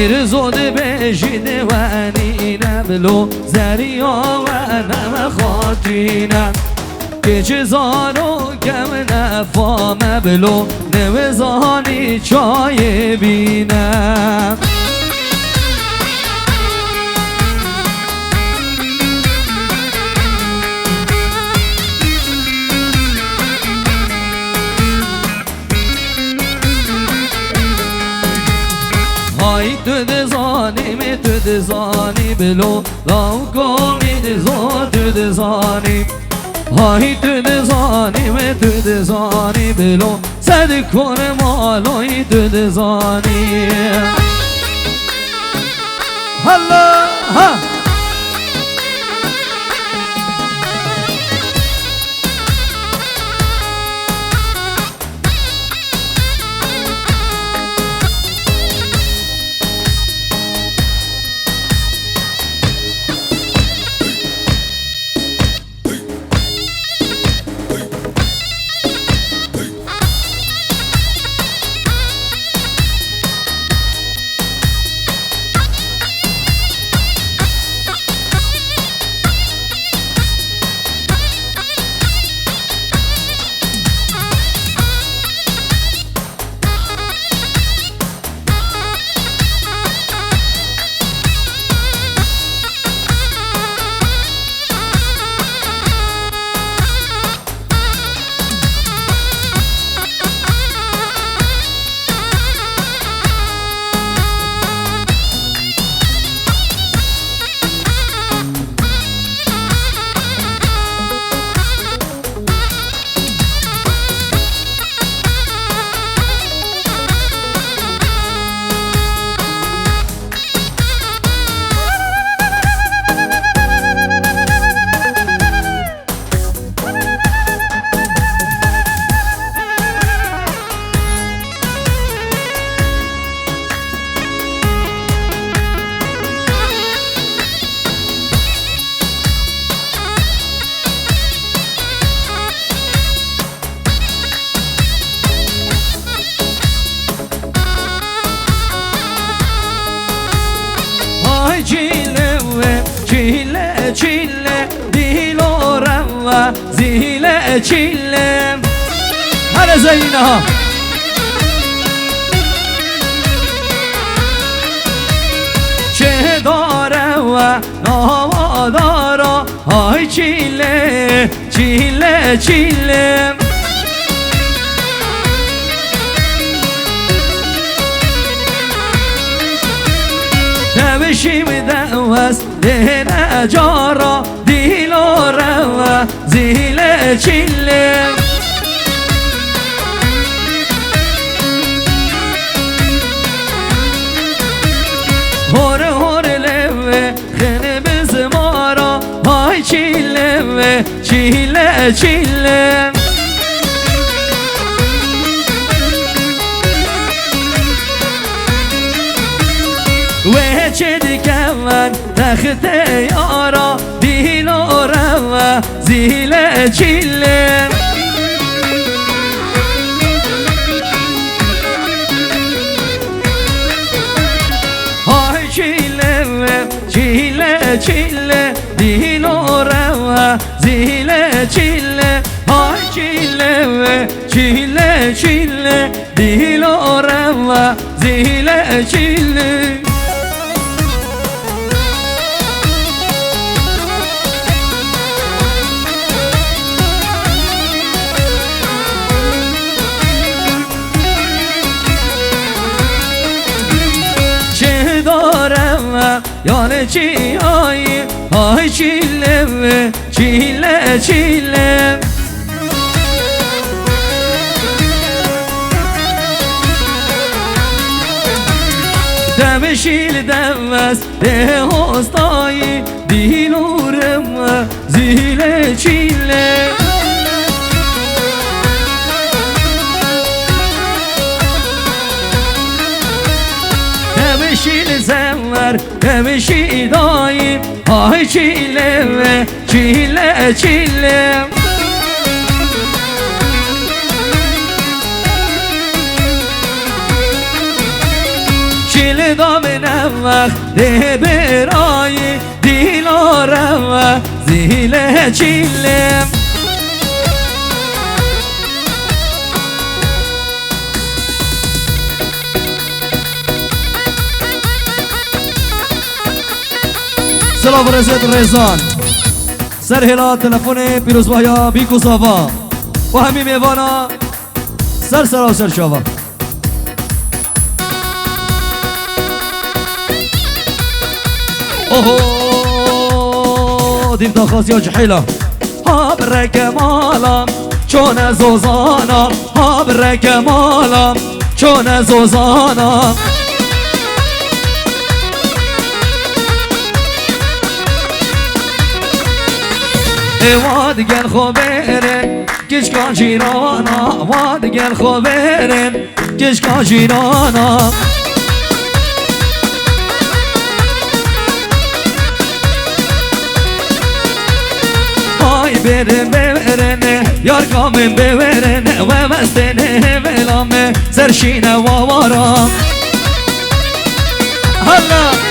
دیر زود بشینه و نینم لو زریا و نم خاطینم که چزارو کم نفام بلو نوزانی چای بینم های تو دزانی بلو لاو کمی دزان تو دزانی های تو دزانی بلو صد کن مالای تو دزانی هلا ها چیله دیلو روا زیله چیله هر زینه ها چه داره و نوا دارا های چیله چیله چیله نبشیم دوست ده نجارا دیلو روا زیله چیله هور لوه خنه بزمارا های چیله چیله چیله و چه دکمن تخت یارا دیلو روا زیله چیله های چیله چیله چیله دیلو روا زیله چیله های چیله چیله چیله دیلو روا زیله چیله یانه چی های چیله چیله چیله دمشیل دمست ده هستایی دیلورم زیله چیله دمشیل زمر دمشی دایی های چیله چیله چیله چیله دام نمخ ده برای دیلارم و زیل چیلم سلام رزید ریزان سر هلا تلفن پیروزبایا بیکو صافا و همین میوانا سر سر و سر شاوا اوه دیم تا خاصی ها جحیلا ها برک مالم چون زوزانا ها برک مالم چون زوزانا وادگل خوبرن کشکا جیرانا وادگل خوبرن کشکا جیرانا های برن ببرن یار کامن ببرن و مستنه ولام سرشین وارام هلا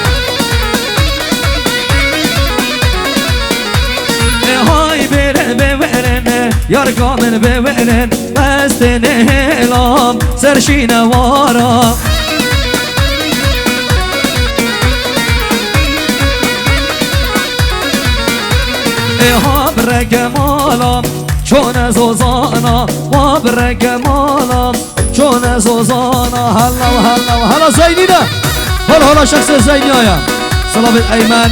یار کامل ببرن بست نهلام سرشین وارا ها برگ مالام چون زوزانا ها برگ مالام چون زوزانا هلا و هلا و هلا زینینا هلا شخص زینی آیا سلام ایمن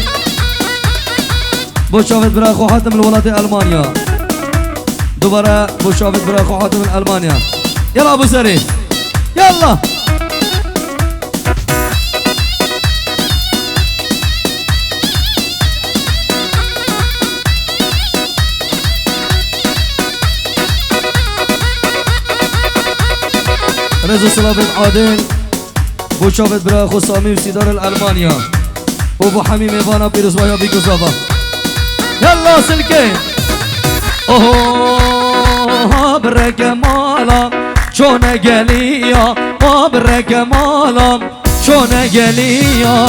بوشافت برای خو حاتم الولات المانیا دوباره بوشافت برای خو حاتم المانیا يلا ابو سري يلا رزو سلافت عادل بوشافت برای خو سامی و سیدار الالمانیا و بو حمیم ایوانا پیروزبایا بیکو صافا يلا سلكي اوه برك مالا چون گلیا برك مالا چون گلیا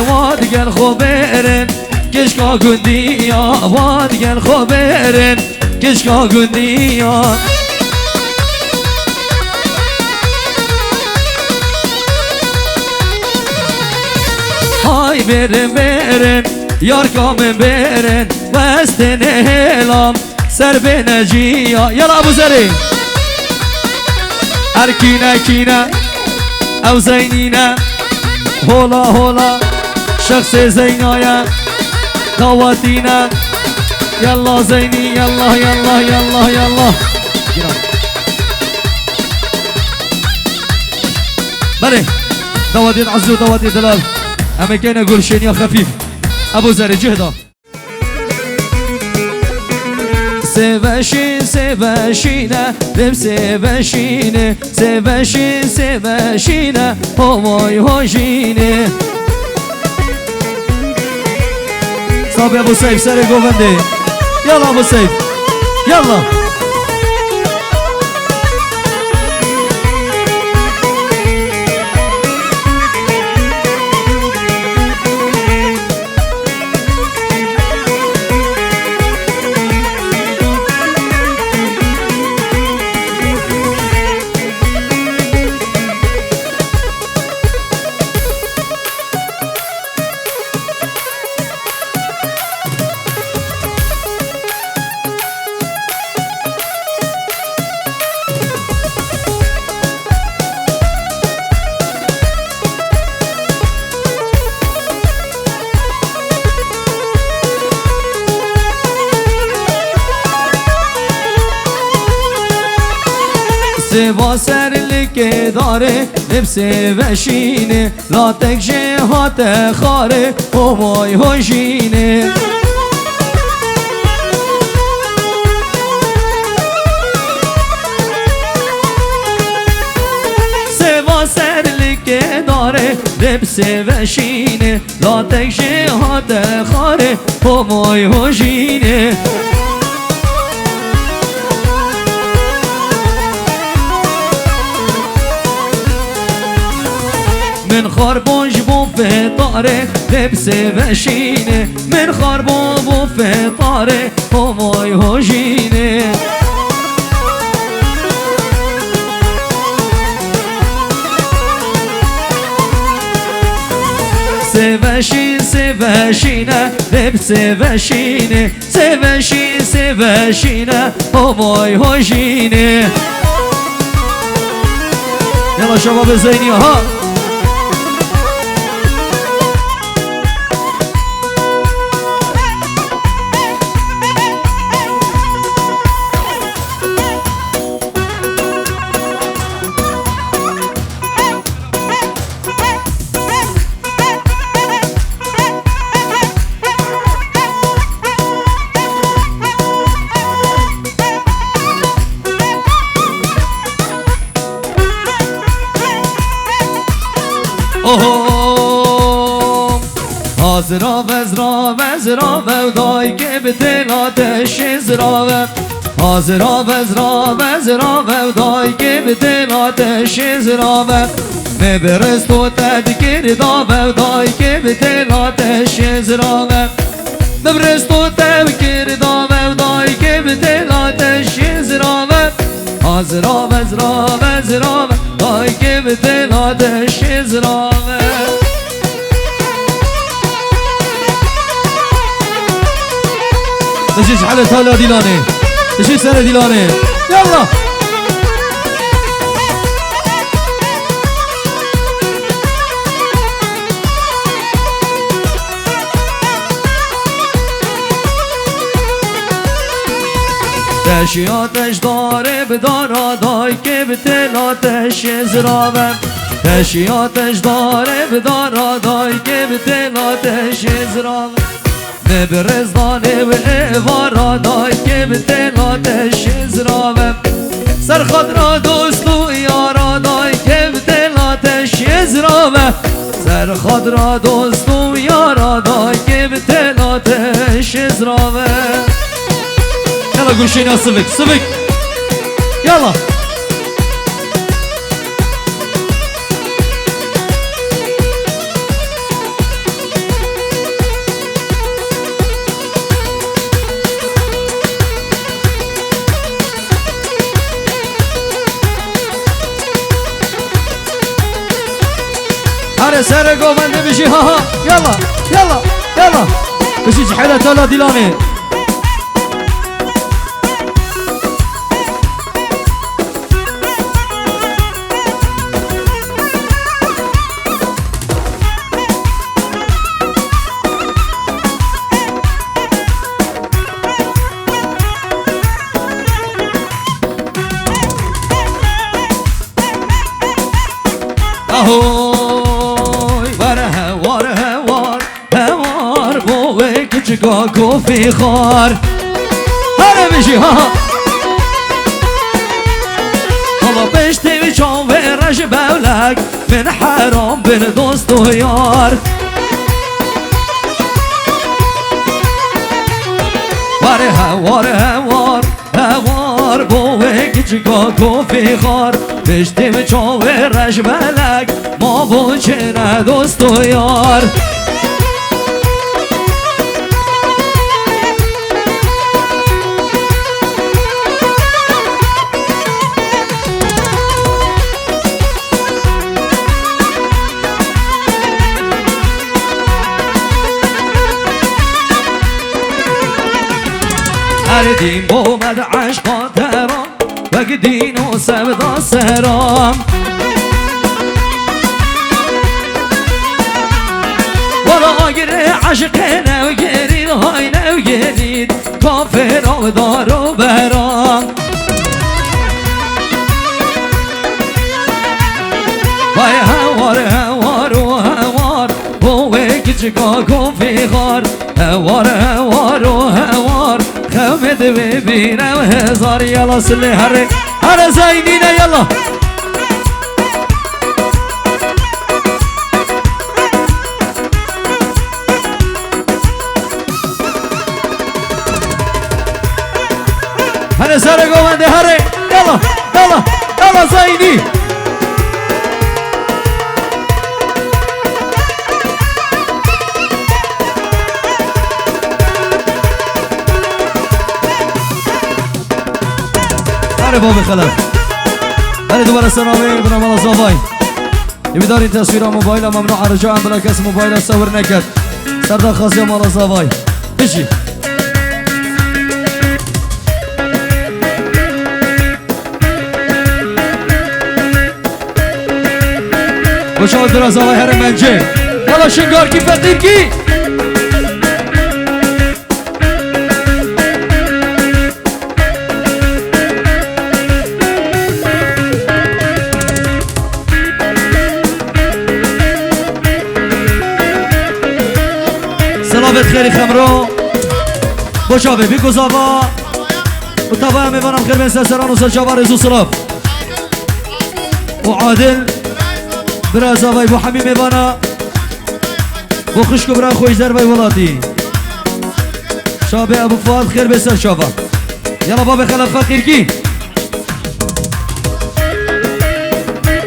وادگل خوبرن کشکا گندیا وادگل خوبرن کشکا گندیا های برن برن یار کامن برن وست نهلام سر به نجیا یلا ابو زری ارکینا کینا او زینینا هولا هولا شخص زینایا خواتینا یلا زینی یلا یلا یلا یلا بله دوادي عزو دوادي دلال اما كان اقول شينيا خفيف ابو زر جهده سباشين سباشينا بم سباشين سباشين سباشينا هواي هوجيني صاب يا ابو سيف سري جوفندي يلا ابو سيف يلا سوا سر لکه داره لبسه وشینه لا تکشه هات خاره همای هوشینه سوا سر لکه داره لبسه وشینه لا تکشه هات خاره همای هوشینه خربوش بو فطاره لبس وشینه من خربو بو فطاره همای هجینه سوشینه لبس وشینه سوشینه همای هجینه يلا شباب زيني ها زرا و دای که به دلاتش زرا و زرا و دای که به دلاتش زرا و مبرز تو تدگیر دا و دای که به دلاتش زرا و مبرز تو تدگیر دا و دای که به دلاتش زرا و زرا و دای که به دلاتش زرا و تجيش على تالا ديلاني تجيش سنة ديلاني يلا تشياتش داره بدارا دای که به تلاتش زراوه تشياتش داره بدارا دای که به تلاتش زراوه نبرزدانه و ایوارا دای که به دلاتش زراوه سرخاد را دوست و یارا دای که به دلاتش زراوه سرخاد را دوست و یارا دای که به دلاتش زراوه یلا گوشین یا سوک یلا هر سر گوونده بشی ها یلا بشی جحیله تالا دیلانه کوفی خار هره بشی ها حالا بشتی و چون و رش بولک من حرام بین دوست و یار واره بوه کچکا کوفی خار بشتی و چون و رش بولک ما بوچه نه دوست و یار دین بومد عشقا ترام و دین و سبدا سرام والا آگر عشق نوگرید های نوگرید کافر و دار و برام وای هوار بوه کچکا کوفی خار هوار خمد ببینم هزار یلا سلی هر زینینه یلا هر سر گوونده یلا زینی باب خلف هل دوباره سلامي بنام الله زوای يبداري تصوير موبايل ممنوع رجاء بلا كاس موبايل صور نكد سردا خاصية مال زوای بشي وشاهد در زوای هر منجه يلا شنگار کی فقیر کی سلامت خیری خمرو بشاوه بیگو زاوا و طبعا میبانم خیر بین سران و سرچاوا رزو سلاف و عادل برا زاوای بو حمی میبانا بو خشکو برا خوش در بای ولاتی شابه ابو فواد خیر بین سرچاوا یلا باب خلف فقیر کی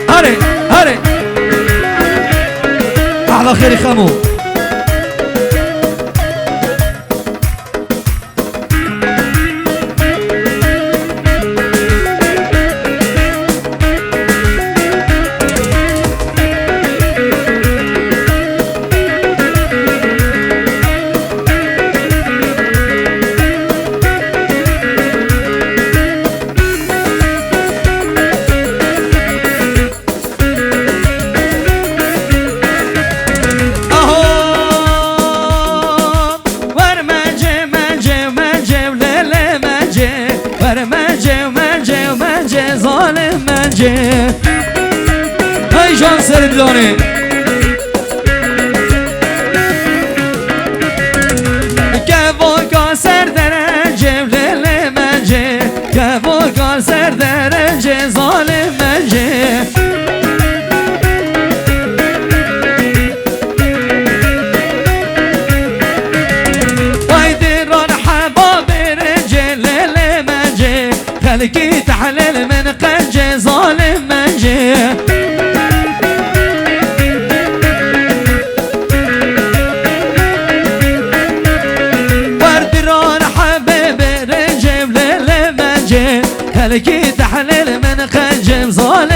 هره هره احلا خیری خمو هاي جان سر بدانه كفوكا سر درجه وليل منجه كفوكا سر درجه ظالم منجه ويديرون حباب رجل ليل منجه خلقي تحلل من قنجه ظالم منجه خلقي تحلل من قنجم ظالم